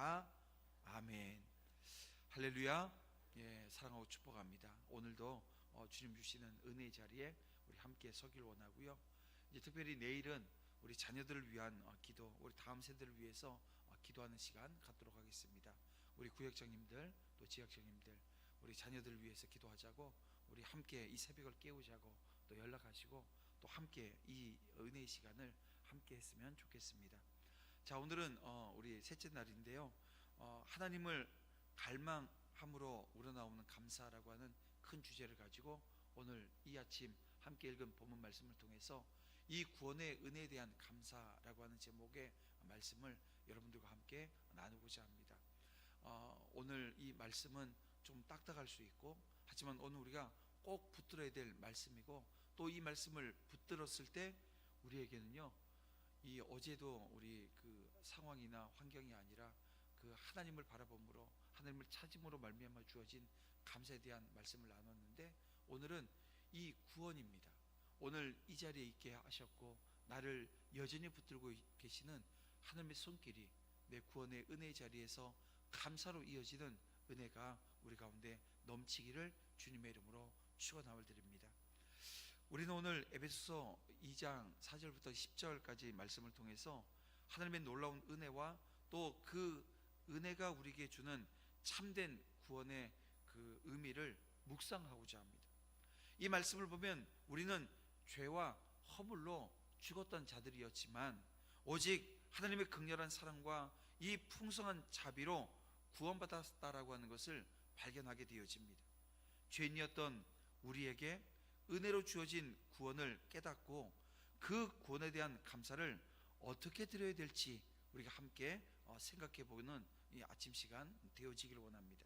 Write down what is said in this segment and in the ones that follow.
믿습니다. 아멘. 할렐루야. 예, 사랑하고 축복합니다. 오늘도 주님 주시는 은혜의 자리에 우리 함께 서길 원하고요. 이제 특별히 내일은 우리 자녀들을 위한 기도, 우리 다음 세대를 위해서 기도하는 시간 갖도록 하겠습니다. 우리 구역장님들 또 지역장님들 우리 자녀들을 위해서 기도하자고, 우리 함께 이 새벽을 깨우자고 또 연락하시고 또 함께 이 은혜의 시간을 함께 했으면 좋겠습니다. 자, 오늘은 우리 셋째 날인데요. 하나님을 갈망함으로 우러나오는 감사라고 하는 큰 주제를 가지고 오늘 이 아침 함께 읽은 본문 말씀을 통해서 이 구원의 은혜에 대한 감사라고 하는 제목의 말씀을 여러분들과 함께 나누고자 합니다. 오늘 이 말씀은 좀 딱딱할 수 있고, 하지만 오늘 우리가 꼭 붙들어야 될 말씀이고, 또 이 말씀을 붙들었을 때 우리에게는요, 이 어제도 우리 그 상황이나 환경이 아니라 그 하나님을 바라봄으로, 하나님을 찾음으로 말미암아 주어진 감사에 대한 말씀을 나눴는데, 오늘은 이 구원입니다. 오늘 이 자리에 있게 하셨고 나를 여전히 붙들고 계시는 하나님의 손길이 내 구원의 은혜의 자리에서 감사로 이어지는 은혜가 우리 가운데 넘치기를 주님의 이름으로 축원함을 드립니다. 우리는 오늘 에베소서 2장 4절부터 10절까지 말씀을 통해서 하나님의 놀라운 은혜와 또 그 은혜가 우리에게 주는 참된 구원의 그 의미를 묵상하고자 합니다. 이 말씀을 보면 우리는 죄와 허물로 죽었던 자들이었지만 오직 하나님의 극렬한 사랑과 이 풍성한 자비로 구원받았다라고 하는 것을 발견하게 되어집니다. 죄인이었던 우리에게 은혜로 주어진 구원을 깨닫고 그 구원에 대한 감사를 어떻게 드려야 될지 우리가 함께 생각해 보는 이 아침 시간 되어지길 원합니다.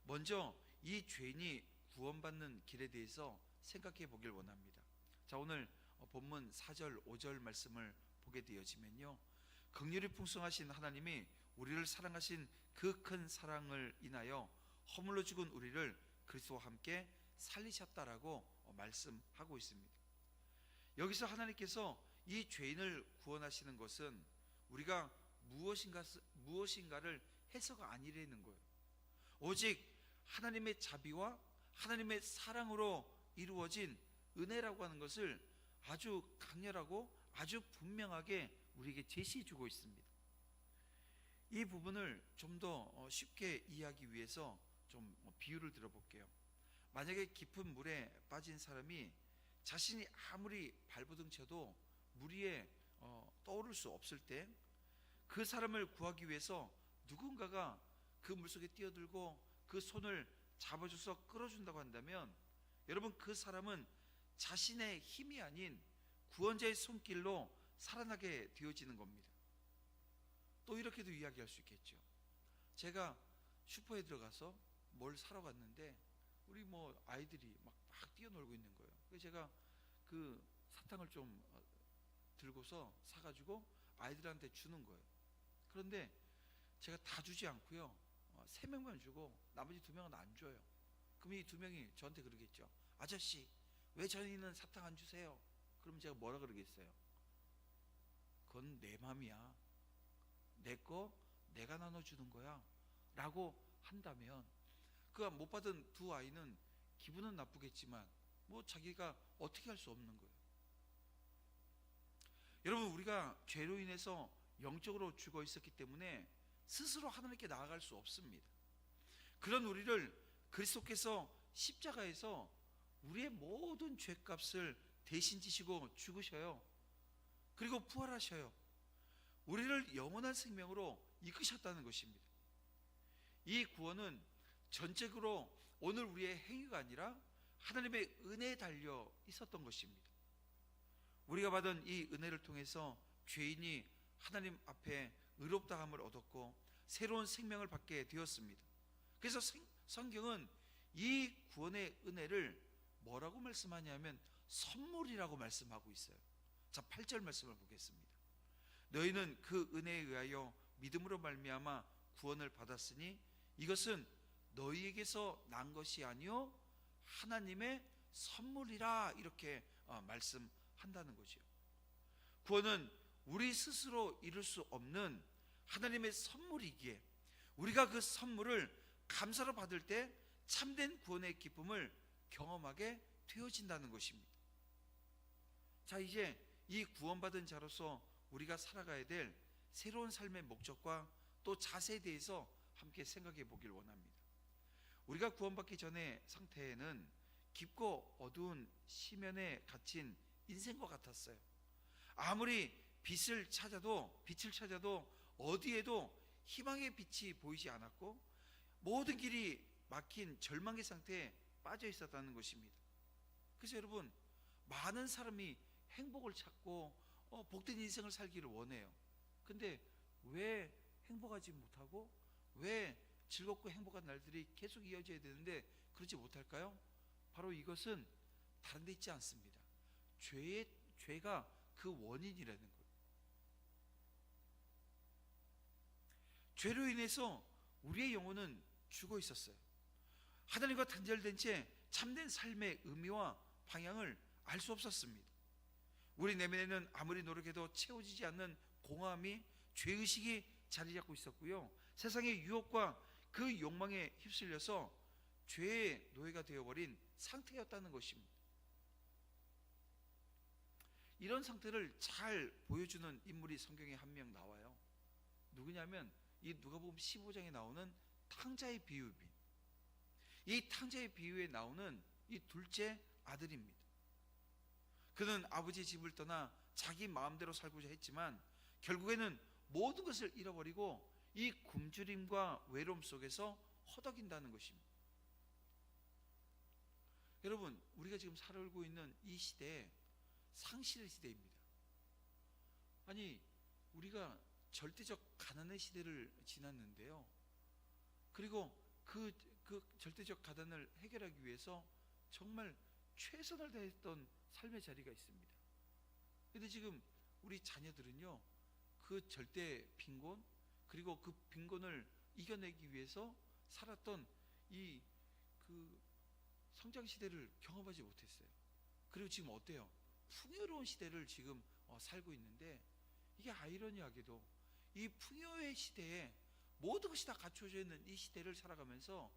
먼저 이 죄인이 구원받는 길에 대해서 생각해 보길 원합니다. 자, 오늘 본문 4절 5절 말씀을 보게 되어지면요, 긍휼이 풍성하신 하나님이 우리를 사랑하신 그 큰 사랑을 인하여 허물로 죽은 우리를 그리스도와 함께 살리셨다라고 말씀하고 있습니다. 여기서 하나님께서 이 죄인을 구원하시는 것은 우리가 무엇인가를 해서가 아니라는 거예요. 오직 하나님의 자비와 하나님의 사랑으로 이루어진 은혜라고 하는 것을 아주 강렬하고 아주 분명하게 우리에게 제시해 주고 있습니다. 이 부분을 좀 더 쉽게 이해하기 위해서 좀 비유를 들어볼게요. 만약에 깊은 물에 빠진 사람이 자신이 아무리 발버둥 쳐도 물 위에 떠오를 수 없을 때 그 사람을 구하기 위해서 누군가가 그 물속에 뛰어들고 그 손을 잡아줘서 끌어준다고 한다면, 여러분, 그 사람은 자신의 힘이 아닌 구원자의 손길로 살아나게 되어지는 겁니다. 또 이렇게도 이야기할 수 있겠죠. 제가 슈퍼에 들어가서 뭘 사러 갔는데 우리 아이들이 막 뛰어놀고 있는 거예요. 그래서 제가 그 사탕을 좀 들고서 사가지고 아이들한테 주는 거예요. 그런데 제가 다 주지 않고요, 3명만 주고 나머지 2명은 안 줘요. 그럼 이 2명이 저한테 그러겠죠. 아저씨, 왜 저희는 사탕 안 주세요? 그럼 제가 뭐라 그러겠어요? 그건 내 맘이야, 내 거 내가 나눠주는 거야 라고 한다면, 그 못 받은 두 아이는 기분은 나쁘겠지만 자기가 어떻게 할 수 없는 거예요. 여러분, 우리가 죄로 인해서 영적으로 죽어 있었기 때문에 스스로 하나님께 나아갈 수 없습니다. 그런 우리를 그리스도께서 십자가에서 우리의 모든 죄값을 대신 지시고 죽으셔요. 그리고 부활하셔요. 우리를 영원한 생명으로 이끄셨다는 것입니다. 이 구원은 전적으로 오늘 우리의 행위가 아니라 하나님의 은혜에 달려 있었던 것입니다. 우리가 받은 이 은혜를 통해서 죄인이 하나님 앞에 의롭다함을 얻었고 새로운 생명을 받게 되었습니다. 그래서 성경은 이 구원의 은혜를 뭐라고 말씀하냐면 선물이라고 말씀하고 있어요. 자, 8절 말씀을 보겠습니다. 너희는 그 은혜에 의하여 믿음으로 말미암아 구원을 받았으니 이것은 너희에게서 난 것이 아니요 하나님의 선물이라, 이렇게 말씀한다는 거죠. 구원은 우리 스스로 이룰 수 없는 하나님의 선물이기에 우리가 그 선물을 감사로 받을 때 참된 구원의 기쁨을 경험하게 되어진다는 것입니다. 자, 이제 이 구원받은 자로서 우리가 살아가야 될 새로운 삶의 목적과 또 자세에 대해서 함께 생각해 보길 원합니다. 우리가 구원받기 전의 상태에는 깊고 어두운 시면에 갇힌 인생과 같았어요. 아무리 빛을 찾아도 어디에도 희망의 빛이 보이지 않았고 모든 길이 막힌 절망의 상태에 빠져 있었다는 것입니다. 그래서 여러분, 많은 사람이 행복을 찾고 복된 인생을 살기를 원해요. 근데 왜 행복하지 못하고 왜 즐겁고 행복한 날들이 계속 이어져야 되는데 그러지 못할까요? 바로 이것은 다른 데 있지 않습니다. 죄가 그 원인이라는 거예요. 죄로 인해서 우리의 영혼은 죽어 있었어요. 하나님과 단절된 채 참된 삶의 의미와 방향을 알 수 없었습니다. 우리 내면에는 아무리 노력해도 채워지지 않는 공허함이, 죄의식이 자리 잡고 있었고요, 세상의 유혹과 그 욕망에 휩쓸려서 죄의 노예가 되어버린 상태였다는 것입니다. 이런 상태를 잘 보여주는 인물이 성경에 한 명 나와요. 누구냐면 이 누가복음 15장에 나오는 탕자의 비유입니다. 이 탕자의 비유에 나오는 이 둘째 아들입니다. 그는 아버지의 집을 떠나 자기 마음대로 살고자 했지만 결국에는 모든 것을 잃어버리고 이 굶주림과 외로움 속에서 허덕인다는 것입니다. 여러분, 우리가 지금 살고 있는 이 시대에 상실의 시대입니다. 아니, 우리가 절대적 가난의 시대를 지났는데요, 그리고 그 절대적 가난을 해결하기 위해서 정말 최선을 다했던 삶의 자리가 있습니다. 그런데 지금 우리 자녀들은요, 그 절대 빈곤, 그리고 그 빈곤을 이겨내기 위해서 살았던 이 성장 시대를 경험하지 못했어요. 그리고 지금 어때요? 풍요로운 시대를 지금 살고 있는데, 이게 아이러니하게도 이 풍요의 시대에 모든 것이 다 갖춰져 있는 이 시대를 살아가면서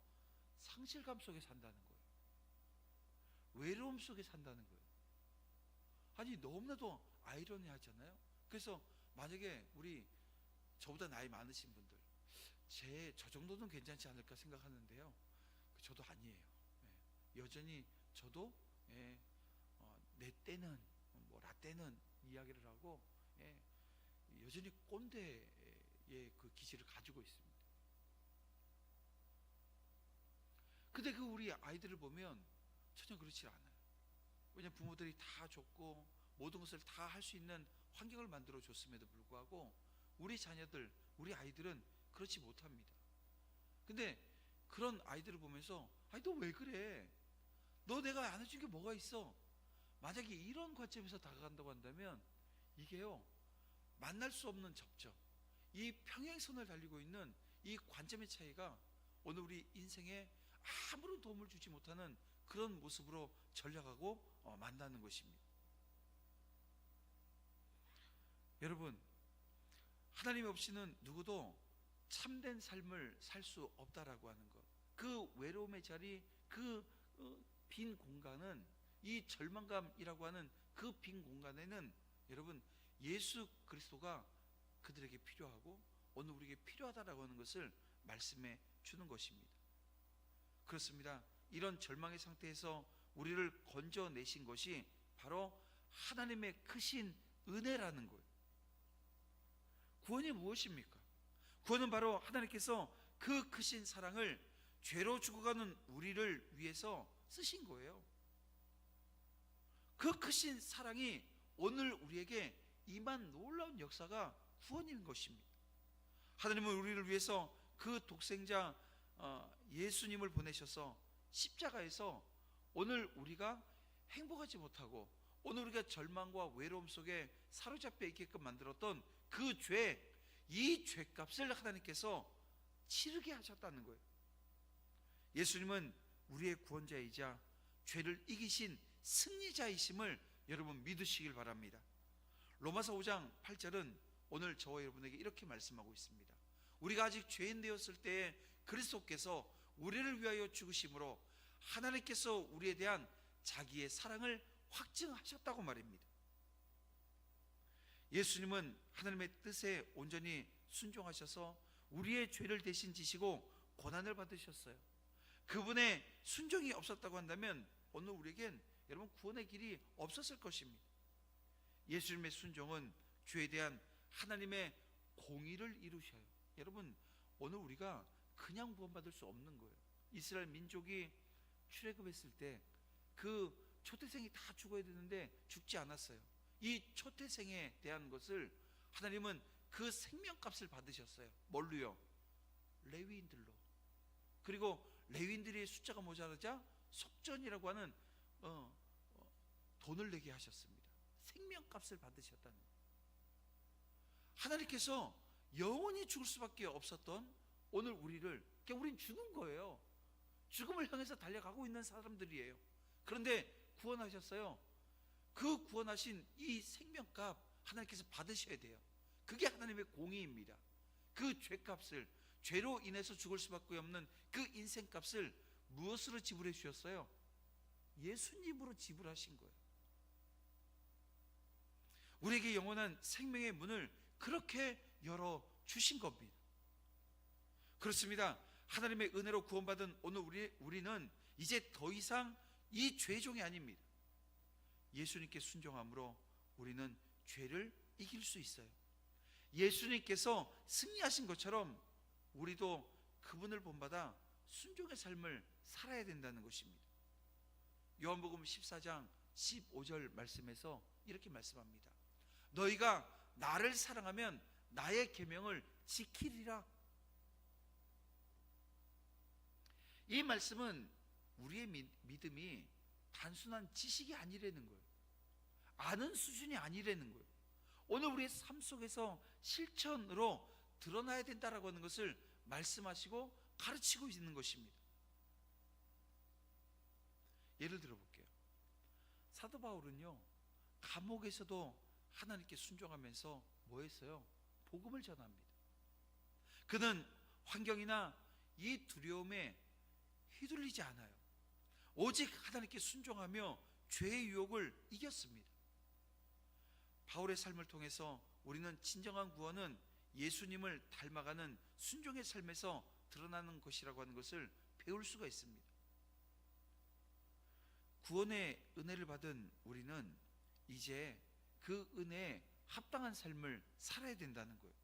상실감 속에 산다는 거예요. 외로움 속에 산다는 거예요. 아니, 너무나도 아이러니하잖아요. 그래서 만약에 우리 저보다 나이 많으신 분들, 저 정도는 괜찮지 않을까 생각하는데요, 저도 아니에요. 여전히 저도 내 때는 라떼는 이야기를 하고 여전히 꼰대의 그 기질을 가지고 있습니다. 근데 그 우리 아이들을 보면 전혀 그렇지 않아요. 왜냐하면 부모들이 다 줬고 모든 것을 다 할 수 있는 환경을 만들어 줬음에도 불구하고 우리 자녀들, 우리 아이들은 그렇지 못합니다. 근데 그런 아이들을 보면서, 아니 너 왜 그래? 너 내가 안 해준 게 뭐가 있어? 만약에 이런 관점에서 다가간다고 한다면 이게요, 만날 수 없는 접점, 이 평행선을 달리고 있는 이 관점의 차이가 오늘 우리 인생에 아무런 도움을 주지 못하는 그런 모습으로 전락하고 만나는 것입니다. 여러분, 하나님 없이는 누구도 참된 삶을 살 수 없다라고 하는 것, 그 외로움의 자리, 그 빈 공간은, 이 절망감이라고 하는 그 빈 공간에는 여러분, 예수 그리스도가 그들에게 필요하고 오늘 우리에게 필요하다라고 하는 것을 말씀해 주는 것입니다. 그렇습니다. 이런 절망의 상태에서 우리를 건져내신 것이 바로 하나님의 크신 은혜라는 거예요. 구원이 무엇입니까? 구원은 바로 하나님께서 그 크신 사랑을 죄로 죽어가는 우리를 위해서 쓰신 거예요. 그 크신 사랑이 오늘 우리에게 임한 놀라운 역사가 구원인 것입니다. 하나님은 우리를 위해서 그 독생자 예수님을 보내셔서 십자가에서 오늘 우리가 행복하지 못하고 오늘 우리가 절망과 외로움 속에 사로잡혀 있게끔 만들었던 그 죄, 이 죄값을 하나님께서 치르게 하셨다는 거예요. 예수님은 우리의 구원자이자 죄를 이기신 승리자이심을 여러분 믿으시길 바랍니다. 로마서 5장 8절은 오늘 저와 여러분에게 이렇게 말씀하고 있습니다. 우리가 아직 죄인 되었을 때에 그리스도께서 우리를 위하여 죽으심으로 하나님께서 우리에 대한 자기의 사랑을 확증하셨다고 말입니다. 예수님은 하나님의 뜻에 온전히 순종하셔서 우리의 죄를 대신 지시고 고난을 받으셨어요. 그분의 순종이 없었다고 한다면 오늘 우리에겐 여러분 구원의 길이 없었을 것입니다. 예수님의 순종은 죄에 대한 하나님의 공의를 이루셔요. 여러분 오늘 우리가 그냥 구원받을 수 없는 거예요. 이스라엘 민족이 출애굽했을 때 그 초태생이 다 죽어야 되는데 죽지 않았어요. 이 초태생에 대한 것을 하나님은 그 생명값을 받으셨어요. 뭘로요? 레위인들로. 그리고 레위인들의 숫자가 모자라자 속전이라고 하는 돈을 내게 하셨습니다. 생명값을 받으셨다는 거예요. 하나님께서 영원히 죽을 수밖에 없었던 오늘 우리를, 그냥 우린 죽은 거예요. 죽음을 향해서 달려가고 있는 사람들이에요. 그런데 구원하셨어요. 그 구원하신 이 생명값 하나님께서 받으셔야 돼요. 그게 하나님의 공의입니다. 그 죄값을, 죄로 인해서 죽을 수밖에 없는 그 인생값을 무엇으로 지불해 주셨어요? 예수님으로 지불하신 거예요. 우리에게 영원한 생명의 문을 그렇게 열어 주신 겁니다. 그렇습니다. 하나님의 은혜로 구원받은 오늘 우리는 이제 더 이상 이 죄종이 아닙니다. 예수님께 순종함으로 우리는 죄를 이길 수 있어요. 예수님께서 승리하신 것처럼 우리도 그분을 본받아 순종의 삶을 살아야 된다는 것입니다. 요한복음 14장 15절 말씀에서 이렇게 말씀합니다. 너희가 나를 사랑하면 나의 계명을 지키리라. 이 말씀은 우리의 믿음이 단순한 지식이 아니라는 거예요. 아는 수준이 아니라는 거예요. 오늘 우리의 삶 속에서 실천으로 드러나야 된다라고 하는 것을 말씀하시고 가르치고 있는 것입니다. 예를 들어 볼게요. 사도 바울은요, 감옥에서도 하나님께 순종하면서 뭐 했어요? 복음을 전합니다. 그는 환경이나 이 두려움에 휘둘리지 않아요. 오직 하나님께 순종하며 죄의 유혹을 이겼습니다. 바울의 삶을 통해서 우리는 진정한 구원은 예수님을 닮아가는 순종의 삶에서 드러나는 것이라고 하는 것을 배울 수가 있습니다. 구원의 은혜를 받은 우리는 이제 그 은혜에 합당한 삶을 살아야 된다는 거예요.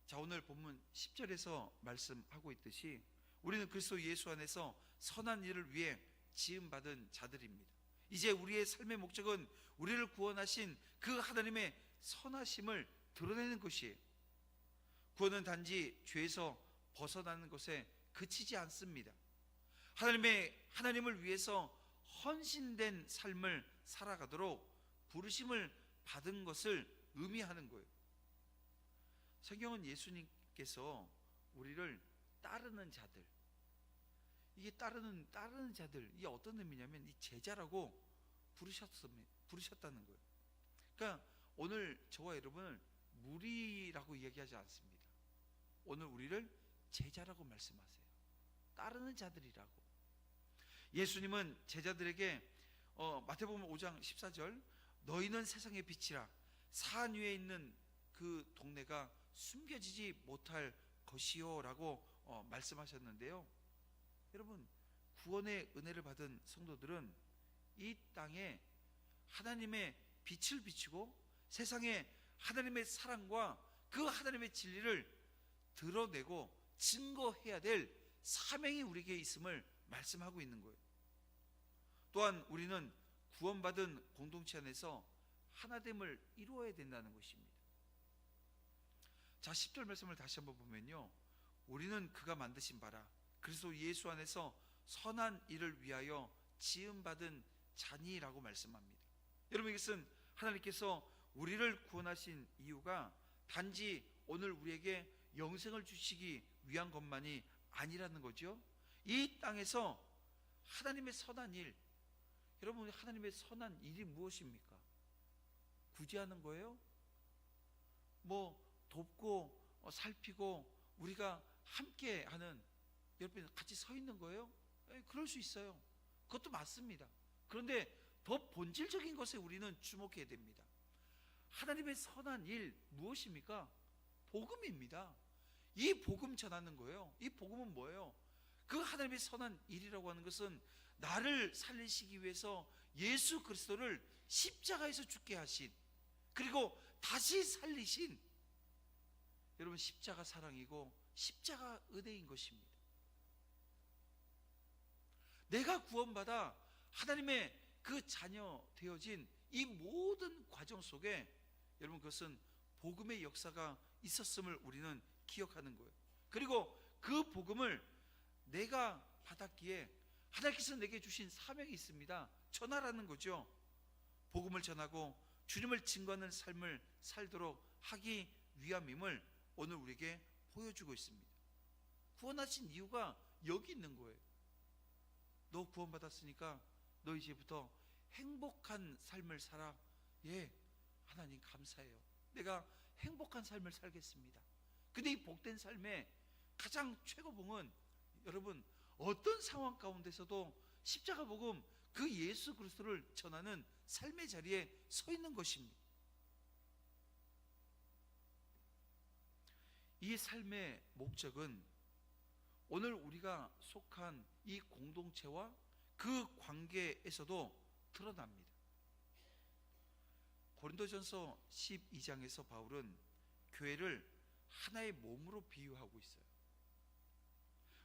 자, 오늘 본문 10절에서 말씀하고 있듯이 우리는 그리스도 예수 안에서 선한 일을 위해 지음받은 자들입니다. 이제 우리의 삶의 목적은 우리를 구원하신 그 하나님의 선하심을 드러내는 것이에요. 구원은 단지 죄에서 벗어나는 것에 그치지 않습니다. 하나님을 위해서 헌신된 삶을 살아가도록 부르심을 받은 것을 의미하는 거예요. 성경은 예수님께서 우리를 따르는 자들, 이게 따르는 자들, 이게 어떤 의미냐면 이 제자라고 부르셨다는 거예요. 그러니까 오늘 저와 여러분을 무리라고 이야기하지 않습니다. 오늘 우리를 제자라고 말씀하세요. 따르는 자들이라고. 예수님은 제자들에게 마태복음 5장 14절 너희는 세상의 빛이라 산 위에 있는 그 동네가 숨겨지지 못할 것이요 라고 말씀하셨는데요. 여러분, 구원의 은혜를 받은 성도들은 이 땅에 하나님의 빛을 비추고 세상에 하나님의 사랑과 그 하나님의 진리를 드러내고 증거해야 될 사명이 우리에게 있음을 말씀하고 있는 거예요. 또한 우리는 구원받은 공동체 안에서 하나됨을 이루어야 된다는 것입니다. 자, 10절 말씀을 다시 한번 보면요, 우리는 그가 만드신 바라 그리스도 예수 안에서 선한 일을 위하여 지음받은 자니라고 말씀합니다. 여러분, 이것은 하나님께서 우리를 구원하신 이유가 단지 오늘 우리에게 영생을 주시기 위한 것만이 아니라는 거죠. 이 땅에서 하나님의 선한 일, 여러분, 하나님의 선한 일이 무엇입니까? 구제하는 거예요? 뭐 돕고 살피고 우리가 함께 하는, 여러분 같이 서 있는 거예요? 그럴 수 있어요. 그것도 맞습니다. 그런데 더 본질적인 것에 우리는 주목해야 됩니다. 하나님의 선한 일 무엇입니까? 복음입니다. 이 복음 전하는 거예요. 이 복음은 뭐예요? 그 하나님의 선한 일이라고 하는 것은 나를 살리시기 위해서 예수 그리스도를 십자가에서 죽게 하신, 그리고 다시 살리신, 여러분 십자가 사랑이고 십자가 은혜인 것입니다. 내가 구원받아 하나님의 그 자녀 되어진 이 모든 과정 속에 여러분 그것은 복음의 역사가 있었음을 우리는 기억하는 거예요. 그리고 그 복음을 내가 받았기에 하나님께서 내게 주신 사명이 있습니다. 전하라는 거죠. 복음을 전하고 주님을 증거하는 삶을 살도록 하기 위함임을 오늘 우리에게 보여주고 있습니다. 구원하신 이유가 여기 있는 거예요. 너 구원받았으니까 너 이제부터 행복한 삶을 살아. 예, 하나님 감사해요. 내가 행복한 삶을 살겠습니다. 근데 이 복된 삶의 가장 최고봉은 여러분 어떤 상황 가운데서도 십자가 복음, 그 예수 그리스도를 전하는 삶의 자리에 서 있는 것입니다. 이 삶의 목적은 오늘 우리가 속한 이 공동체와 그 관계에서도 드러납니다. 고린도전서 12장에서 바울은 교회를 하나의 몸으로 비유하고 있어요.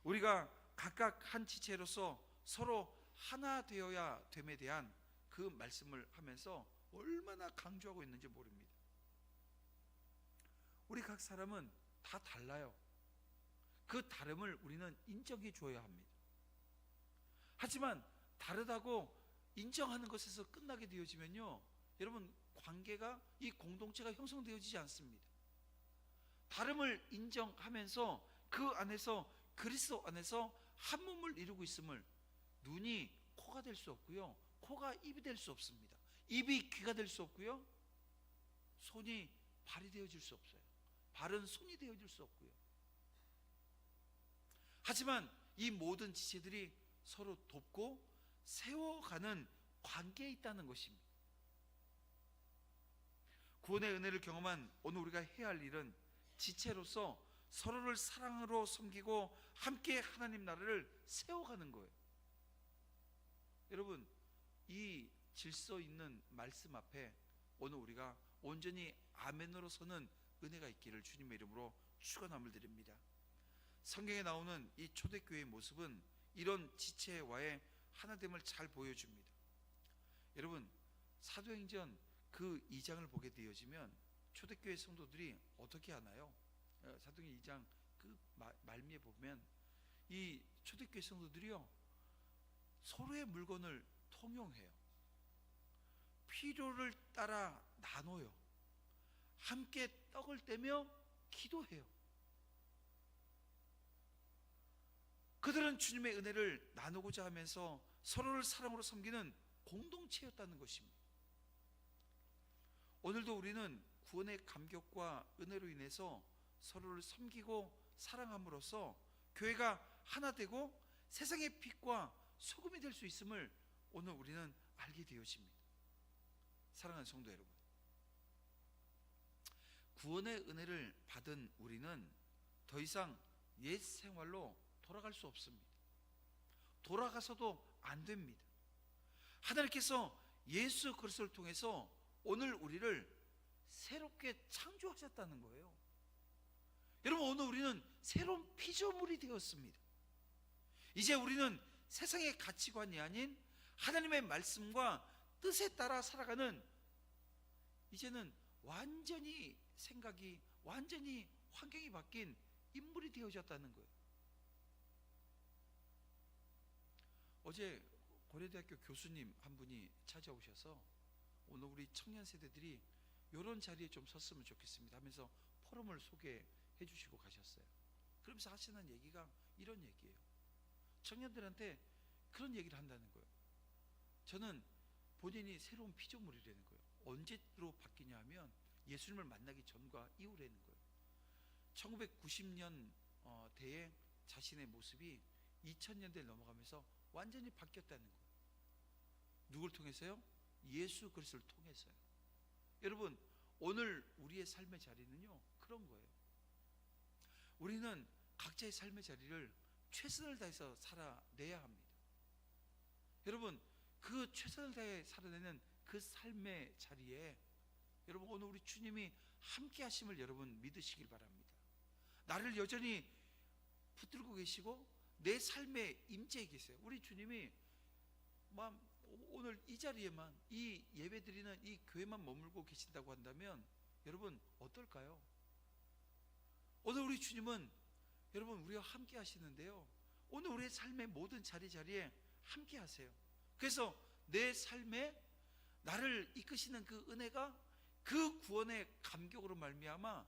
우리가 각각 한 지체로서 서로 하나 되어야 됨에 대한 그 말씀을 하면서 얼마나 강조하고 있는지 모릅니다. 우리 각 사람은 다 달라요. 그 다름을 우리는 인정해 줘야 합니다. 하지만 다르다고 인정하는 것에서 끝나게 되어지면요, 여러분 관계가, 이 공동체가 형성되어지지 않습니다. 다름을 인정하면서 그 안에서, 그리스도 안에서 한 몸을 이루고 있음을, 눈이 코가 될 수 없고요, 코가 입이 될 수 없습니다. 입이 귀가 될 수 없고요, 손이 발이 되어질 수 없어요. 발은 손이 되어질 수 없고요. 하지만 이 모든 지체들이 서로 돕고 세워가는 관계에 있다는 것입니다. 구원의 은혜를 경험한 오늘 우리가 해야 할 일은 지체로서 서로를 사랑으로 섬기고 함께 하나님 나라를 세워가는 거예요. 여러분, 이 질서 있는 말씀 앞에 오늘 우리가 온전히 아멘으로 서는 은혜가 있기를 주님의 이름으로 축원함을 드립니다. 성경에 나오는 이 초대교회의 모습은 이런 지체와의 하나됨을 잘 보여줍니다. 여러분, 사도행전 그 2장을 보게 되어지면 초대교회 성도들이 어떻게 하나요? 사도행전 2장 그 말미에 보면 이 초대교회 성도들이요, 서로의 물건을 통용해요. 필요를 따라 나눠요. 함께 떡을 떼며 기도해요. 그들은 주님의 은혜를 나누고자 하면서 서로를 사랑으로 섬기는 공동체였다는 것입니다. 오늘도 우리는 구원의 감격과 은혜로 인해서 서로를 섬기고 사랑함으로써 교회가 하나 되고 세상의 빛과 소금이 될 수 있음을 오늘 우리는 알게 되어집니다. 사랑하는 성도 여러분, 구원의 은혜를 받은 우리는 더 이상 옛 생활로 돌아갈 수 없습니다. 돌아가서도 안 됩니다. 하나님께서 예수 그리스도를 통해서 오늘 우리를 새롭게 창조하셨다는 거예요. 여러분, 오늘 우리는 새로운 피조물이 되었습니다. 이제 우리는 세상의 가치관이 아닌 하나님의 말씀과 뜻에 따라 살아가는, 이제는 완전히 생각이, 완전히 환경이 바뀐 인물이 되어졌다는 거예요. 어제 고려대학교 교수님 한 분이 찾아오셔서 오늘 우리 청년 세대들이 이런 자리에 좀 섰으면 좋겠습니다 하면서 포럼을 소개해 주시고 가셨어요. 그러면서 하시는 얘기가 이런 얘기예요. 청년들한테 그런 얘기를 한다는 거예요. 저는 본인이 새로운 피조물이라는 거예요. 언제로 바뀌냐 하면 예수님을 만나기 전과 이후라는 거예요. 1990년 때에 자신의 모습이 2000년대를 넘어가면서 완전히 바뀌었다는 거예요. 누굴 통해서요? 예수 그리스도를 통해서요. 여러분, 오늘 우리의 삶의 자리는요, 그런 거예요. 우리는 각자의 삶의 자리를 최선을 다해서 살아내야 합니다. 여러분, 그 최선을 다해 살아내는 그 삶의 자리에 여러분, 오늘 우리 주님이 함께 하심을 여러분 믿으시길 바랍니다. 나를 여전히 붙들고 계시고 내 삶에 임재해 계세요. 우리 주님이 오늘 이 자리에만, 이 예배 드리는 이 교회만 머물고 계신다고 한다면 여러분 어떨까요? 오늘 우리 주님은 여러분 우리와 함께 하시는데요, 오늘 우리의 삶의 모든 자리에 함께 하세요. 그래서 내 삶에 나를 이끄시는 그 은혜가 그 구원의 감격으로 말미암아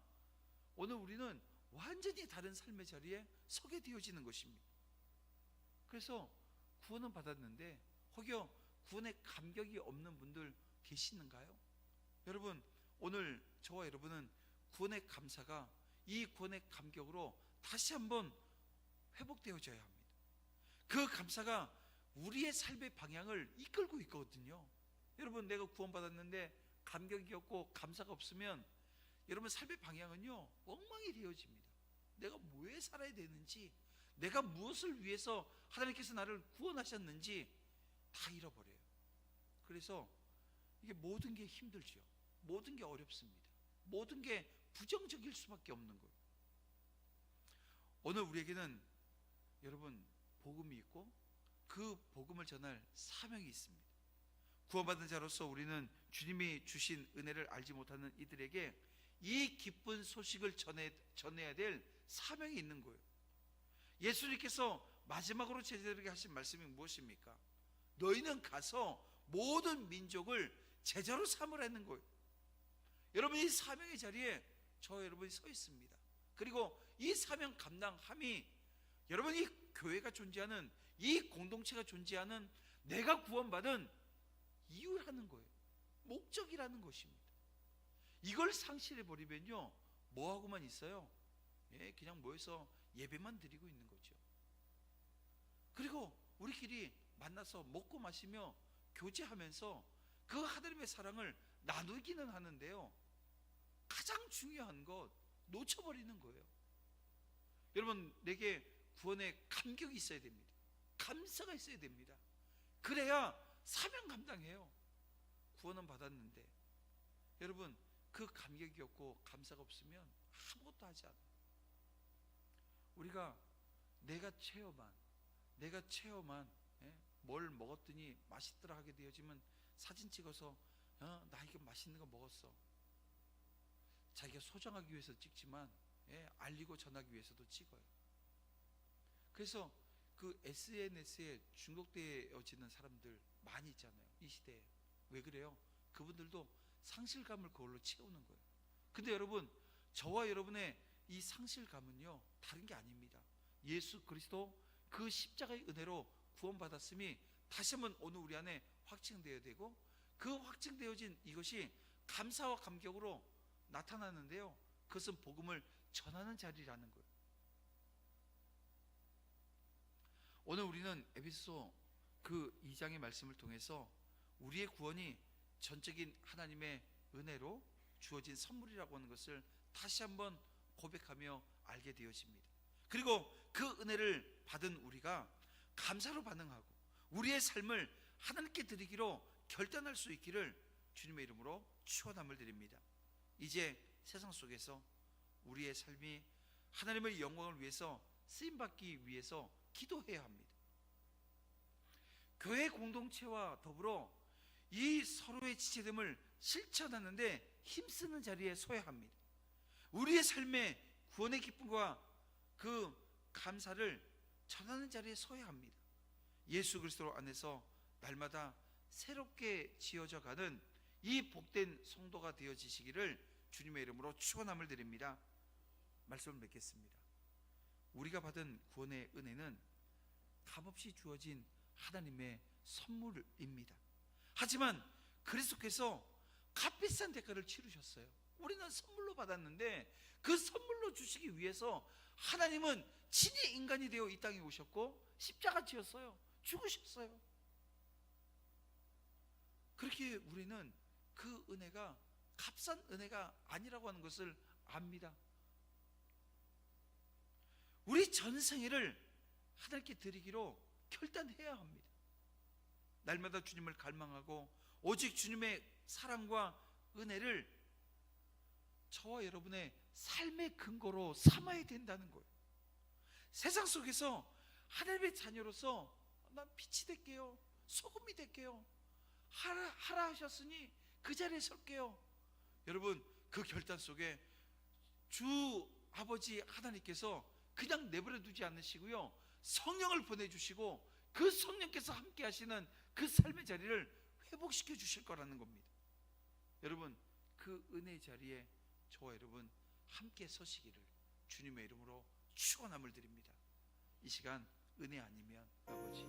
오늘 우리는 완전히 다른 삶의 자리에 서게 되어지는 것입니다. 그래서 구원은 받았는데 혹여 구원의 감격이 없는 분들 계시는가요? 여러분, 오늘 저와 여러분은 구원의 감사가 이 구원의 감격으로 다시 한번 회복되어져야 합니다. 그 감사가 우리의 삶의 방향을 이끌고 있거든요. 여러분, 내가 구원받았는데 감격이 없고 감사가 없으면 여러분 삶의 방향은요 엉망이 되어집니다. 내가 왜 살아야 되는지, 내가 무엇을 위해서 하나님께서 나를 구원하셨는지 다 잃어버려요. 그래서 이게 모든 게 힘들죠. 모든 게 어렵습니다. 모든 게 부정적일 수밖에 없는 거예요. 오늘 우리에게는 여러분 복음이 있고 그 복음을 전할 사명이 있습니다. 구원받은 자로서 우리는 주님이 주신 은혜를 알지 못하는 이들에게 이 기쁜 소식을 전해야 될 사명이 있는 거예요. 예수님께서 마지막으로 제자들에게 하신 말씀이 무엇입니까? 너희는 가서 모든 민족을 제자로 삼으라는 거예요. 여러분, 이 사명의 자리에 저 여러분이 서 있습니다. 그리고 이 사명 감당함이 여러분 이 교회가 존재하는, 이 공동체가 존재하는 내가 구원받은 이유라는 거예요. 목적이라는 것입니다. 이걸 상실해 버리면요 뭐하고만 있어요? 그냥 모여서 예배만 드리고 있는 거죠. 그리고 우리끼리 만나서 먹고 마시며 교제하면서 그 하나님의 사랑을 나누기는 하는데요, 가장 중요한 것 놓쳐버리는 거예요. 여러분, 내게 구원의 감격이 있어야 됩니다. 감사가 있어야 됩니다. 그래야 사명 감당해요. 구원은 받았는데 여러분 그 감격이 없고 감사가 없으면 아무것도 하지 않아요. 우리가 내가 체험한 뭘 먹었더니 맛있더라 하게 되어지면 사진 찍어서 나 이거 맛있는 거 먹었어, 자기가 소장하기 위해서 찍지만 알리고 전하기 위해서도 찍어요. 그래서 그 SNS에 중독되어지는 사람들 많이 있잖아요, 이 시대에. 왜 그래요? 그분들도 상실감을 그걸로 채우는 거예요. 근데 여러분, 저와 여러분의 이 상실감은요 다른 게 아닙니다. 예수 그리스도 그 십자가의 은혜로 구원받았음이 다시 한번 오늘 우리 안에 확증되어야 되고, 그 확증되어진 이것이 감사와 감격으로 나타나는데요, 그것은 복음을 전하는 자리라는 거예요. 오늘 우리는 에베소 그 2장의 말씀을 통해서 우리의 구원이 전적인 하나님의 은혜로 주어진 선물이라고 하는 것을 다시 한번 고백하며 알게 되어집니다. 그리고 그 은혜를 받은 우리가 감사로 반응하고 우리의 삶을 하나님께 드리기로 결단할 수 있기를 주님의 이름으로 축원함을 드립니다. 이제 세상 속에서 우리의 삶이 하나님의 영광을 위해서 쓰임받기 위해서 기도해야 합니다. 교회 공동체와 더불어 이 서로의 지체됨을 실천하는데 힘쓰는 자리에 서야 합니다. 우리의 삶의 구원의 기쁨과 그 감사를 전하는 자리에 서야 합니다. 예수 그리스도 안에서 날마다 새롭게 지어져 가는 이 복된 성도가 되어지시기를 주님의 이름으로 축원함을 드립니다. 말씀을 맺겠습니다. 우리가 받은 구원의 은혜는 값없이 주어진 하나님의 선물입니다. 하지만 그리스도께서 값비싼 대가를 치르셨어요. 우리는 선물로 받았는데 그 선물로 주시기 위해서 하나님은 친히 인간이 되어 이 땅에 오셨고 십자가 지었어요. 죽으셨어요. 그렇게 우리는 그 은혜가 값싼 은혜가 아니라고 하는 것을 압니다. 우리 전생애를 하나님께 드리기로 결단해야 합니다. 날마다 주님을 갈망하고 오직 주님의 사랑과 은혜를 저와 여러분의 삶의 근거로 삼아야 된다는 거예요. 세상 속에서 하나님의 자녀로서 난 빛이 될게요, 소금이 될게요, 하라 하셨으니 그 자리에 설게요. 여러분, 그 결단 속에 주 아버지 하나님께서 그냥 내버려 두지 않으시고요, 성령을 보내주시고 그 성령께서 함께 하시는 그 삶의 자리를 회복시켜 주실 거라는 겁니다. 여러분, 그 은혜의 자리에 저와 여러분 함께 서시기를 주님의 이름으로 축원함을 드립니다. 이 시간 은혜 아니면 아버지